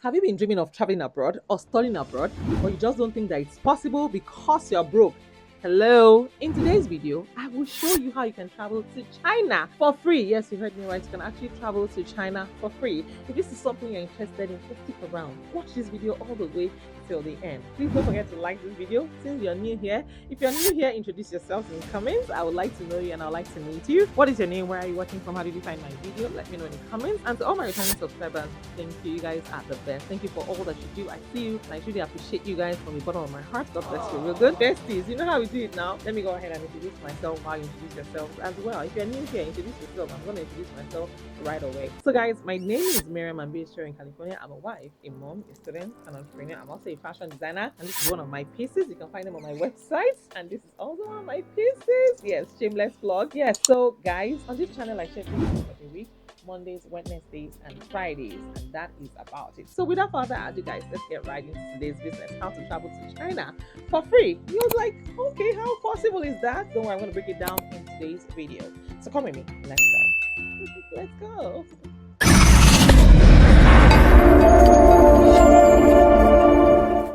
Have you been dreaming of traveling abroad or studying abroad, but you just don't think that it's possible because you're broke? Hello, in today's video, I will show you how you can travel to China for free. Yes, you heard me right. You can actually travel to China for free. If this is something you're interested in, just stick around. Watch this video all the way till the end. Please don't forget to like this video since you're new here. If you're new here, introduce yourselves in the comments. I would like to know you and I would like to meet you. What is your name? Where are you watching from? How did you find my video? Let me know in the comments. And to all my returning subscribers, thank you. You guys are the best. Thank you for all that you do. I see you and I truly appreciate you guys from the bottom of my heart. God bless you real good. Besties, you know how we do it now. Let me go ahead and introduce myself while you introduce yourselves as well. If you're new here, introduce yourself. I'm going to introduce myself right away. So guys, my name is Miriam. I'm based here in California. I'm a wife, a mom, a student, an entrepreneur. I'm also a fashion designer, and this is one of my pieces. You can find them on my website, and this is also one of my pieces. Yes, shameless plug. Yes, so guys, on this channel I share videos every week. Mondays, Wednesdays, and Fridays, and that is about it. So without further ado, guys, let's get right into today's business: how to travel to China for free. You're like, okay, how possible is that? Don't worry, I'm going to break it down in today's video. So come with me, let's go. Let's go.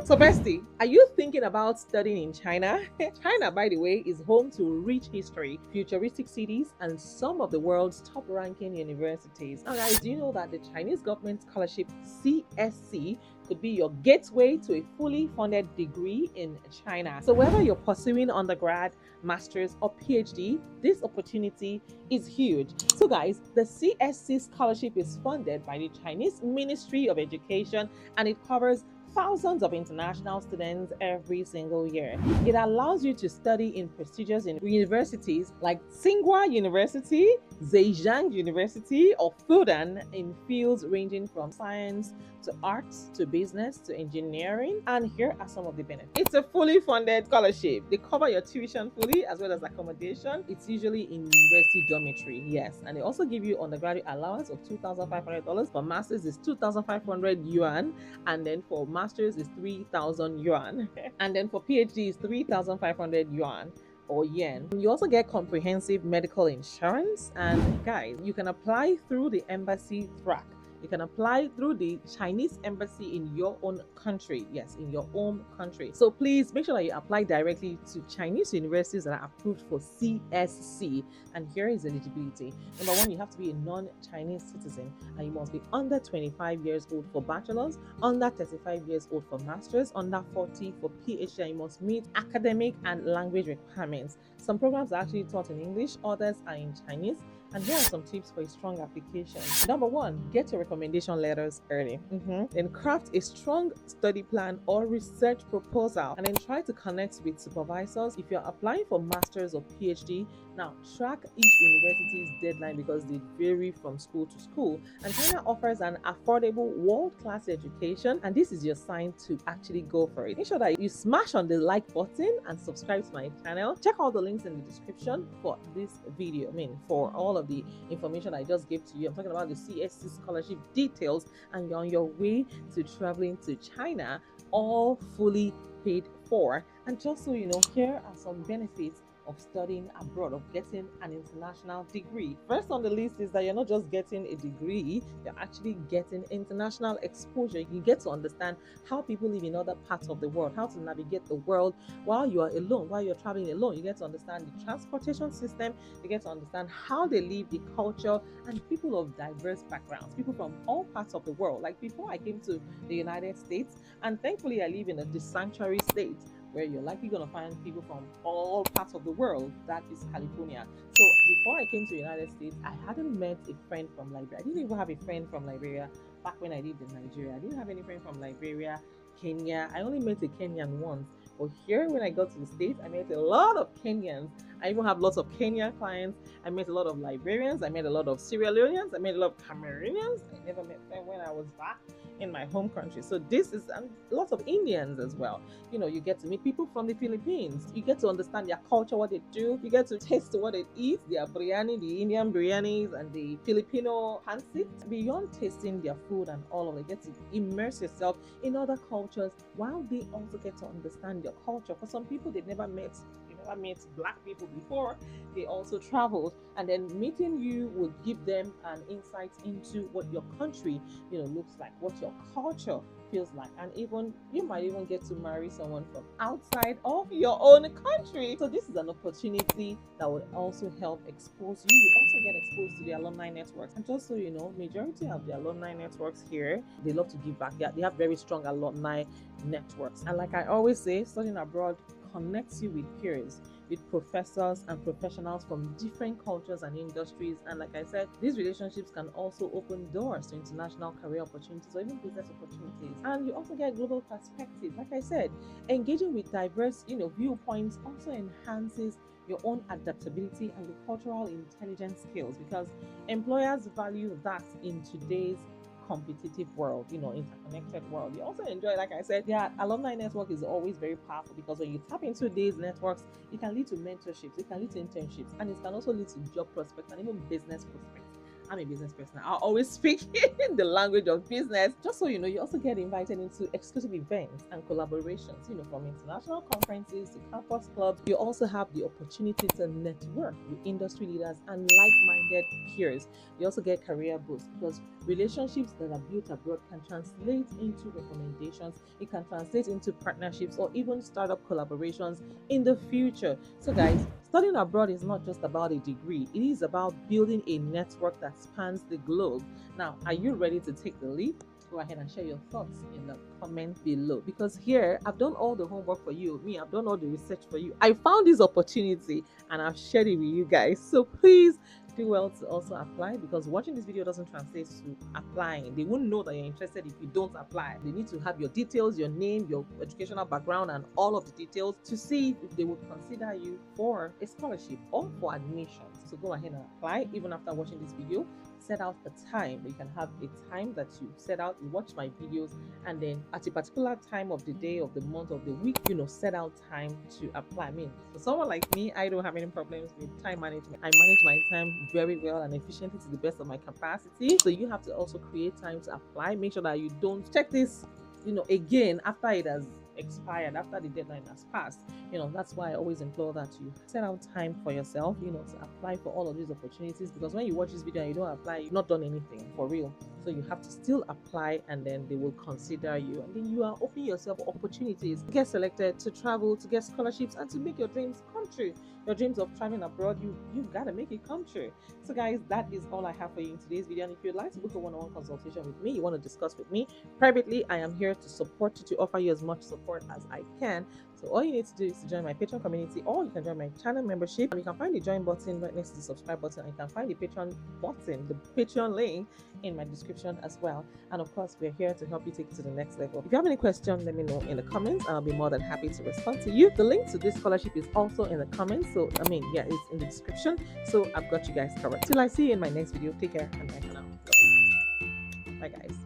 So, bestie, are you thinking about studying in China? China, by the way, is home to rich history, futuristic cities, and some of the world's top ranking universities. Now, guys, do you know that the Chinese government scholarship CSC could be your gateway to a fully funded degree in China? So, whether you're pursuing undergrad, master's, or PhD, this opportunity is huge. So, guys, the CSC scholarship is funded by the Chinese Ministry of Education, and it covers thousands of international students every single year. It allows you to study in prestigious universities like Tsinghua University, Zhejiang University, or Fudan in fields ranging from science to arts to business to engineering. And here are some of the benefits. It's a fully funded scholarship. They cover your tuition fully as well as accommodation. It's usually in university dormitory, yes. And they also give you undergraduate allowance of $2,500. For masters is 2,500 yuan, and then for masters is 3,000 yuan, and then for PhD is 3,500 yuan or yen. You also get comprehensive medical insurance, and guys, you can apply through the embassy track. You can apply through the Chinese embassy in your own country. Yes, in your own country. So please make sure that you apply directly to Chinese universities that are approved for CSC. And here is eligibility. Number one, you have to be a non-Chinese citizen, and you must be under 25 years old for bachelor's, under 35 years old for master's, under 40 for PhD, and you must meet academic and language requirements. Some programs are actually taught in English, others are in Chinese. And here are some tips for a strong application. Number one, get your recommendation letters early. Then craft a strong study plan or research proposal, and then try to connect with supervisors. If you're applying for master's or PhD, now track each university's deadline because they vary from school to school. And China offers an affordable world-class education, and this is your sign to actually go for it. Make sure that you smash on the like button and subscribe to my channel. Check all the links in the description for this video. For all of the information I just gave to you. I'm talking about the CSC scholarship details, and you're on your way to traveling to China, all fully paid for. And just so you know, here are some benefits of studying abroad, of getting an international degree. First on the list is that you're not just getting a degree, you're actually getting international exposure. You get to understand how people live in other parts of the world, how to navigate the world while you are alone, while you're traveling alone. You get to understand the transportation system, you get to understand how they live, the culture, and people of diverse backgrounds, people from all parts of the world. Like before I came to the United States, and thankfully I live in a sanctuary state where you're likely going to find people from all parts of the world. That is California. So before I came to the United States, I hadn't met a friend from Liberia. I didn't even have a friend from Liberia back when I lived in Nigeria. I didn't have any friend from Liberia, Kenya. I only met a Kenyan once. But here, when I got to the States, I met a lot of Kenyans. I even have lots of Kenyan clients. I met a lot of Liberians. I met a lot of Sierra Leoneans. I met a lot of Cameroonians. I never met them when I was back in my home country. So this is lots of Indians as well. You get to meet people from the Philippines. You get to understand their culture, what they do. You get to taste what they eat, their biryani, the Indian biryanis, and the Filipino pancit. Beyond tasting their food and all of it, you get to immerse yourself in other cultures while they also get to understand your culture. For some people, they've never met never met black people before, they also traveled, and then meeting you would give them an insight into what your country, looks like, what your culture feels like, and even you might even get to marry someone from outside of your own country. So this is an opportunity that would also help expose you. You also get exposed to the alumni networks, and just so you know, majority of the alumni networks here, they love to give back. They have very strong alumni networks, and like I always say, studying abroad connects you with peers, with professors and professionals from different cultures and industries. And like I said, these relationships can also open doors to international career opportunities or even business opportunities. And you also get global perspective. Like I said, engaging with diverse, viewpoints also enhances your own adaptability and the cultural intelligence skills, because employers value that in today's competitive world, interconnected world. You also enjoy, like I said, their alumni network is always very powerful, because when you tap into these networks, it can lead to mentorships, it can lead to internships, and it can also lead to job prospects and even business prospects. I'm a business person. I always speak in the language of business. Just so you know, you also get invited into exclusive events and collaborations, from international conferences to campus clubs. You also have the opportunity to network with industry leaders and like-minded peers. You also get career boosts, because relationships that are built abroad can translate into recommendations, it can translate into partnerships or even startup collaborations in the future. So guys, studying abroad is not just about a degree, it is about building a network that spans the globe. Now, are you ready to take the leap? Go ahead and share your thoughts in the comment below, because here I've done all the homework for you. I've done all the research for you. I found this opportunity and I've shared it with you guys. So please do well to also apply, because watching this video doesn't translate to applying. They won't know that you're interested if you don't apply. They need to have your details, your name, your educational background, and all of the details to see if they would consider you for a scholarship or for admission. So go ahead and apply. Even after watching this video, set out a time. You can have a time that you set out, you watch my videos, and then at a particular time of the day, of the month, of the week, set out time to apply. I mean, for someone like me, I don't have any problems with time management. I manage my time very well and efficiently to the best of my capacity. So you have to also create time to apply. Make sure that you don't check this, again after it has expired, after the deadline has passed. That's why I always implore that you set out time for yourself, to apply for all of these opportunities, because when you watch this video and you don't apply, you've not done anything for real. So you have to still apply, and then they will consider you, and then you are opening yourself opportunities to get selected, to travel, to get scholarships, and to make your dreams come true. Your dreams of traveling abroad, you gotta make it come true. So guys, that is all I have for you in today's video. And if you'd like to book a one-on-one consultation with me, you want to discuss with me privately, I am here to support you, to offer you as much support as I can. So all you need to do is to join my Patreon community, or you can join my channel membership. You can find the join button right next to the subscribe button, and you can find the Patreon button, the Patreon link, in my description as well. And of course, we're here to help you take it to the next level. If you have any questions, let me know in the comments. I'll be more than happy to respond to you. The link to this scholarship is also in the comments. So it's in the description. So I've got you guys covered. Till I see you in my next video, take care and bye for now. Bye guys.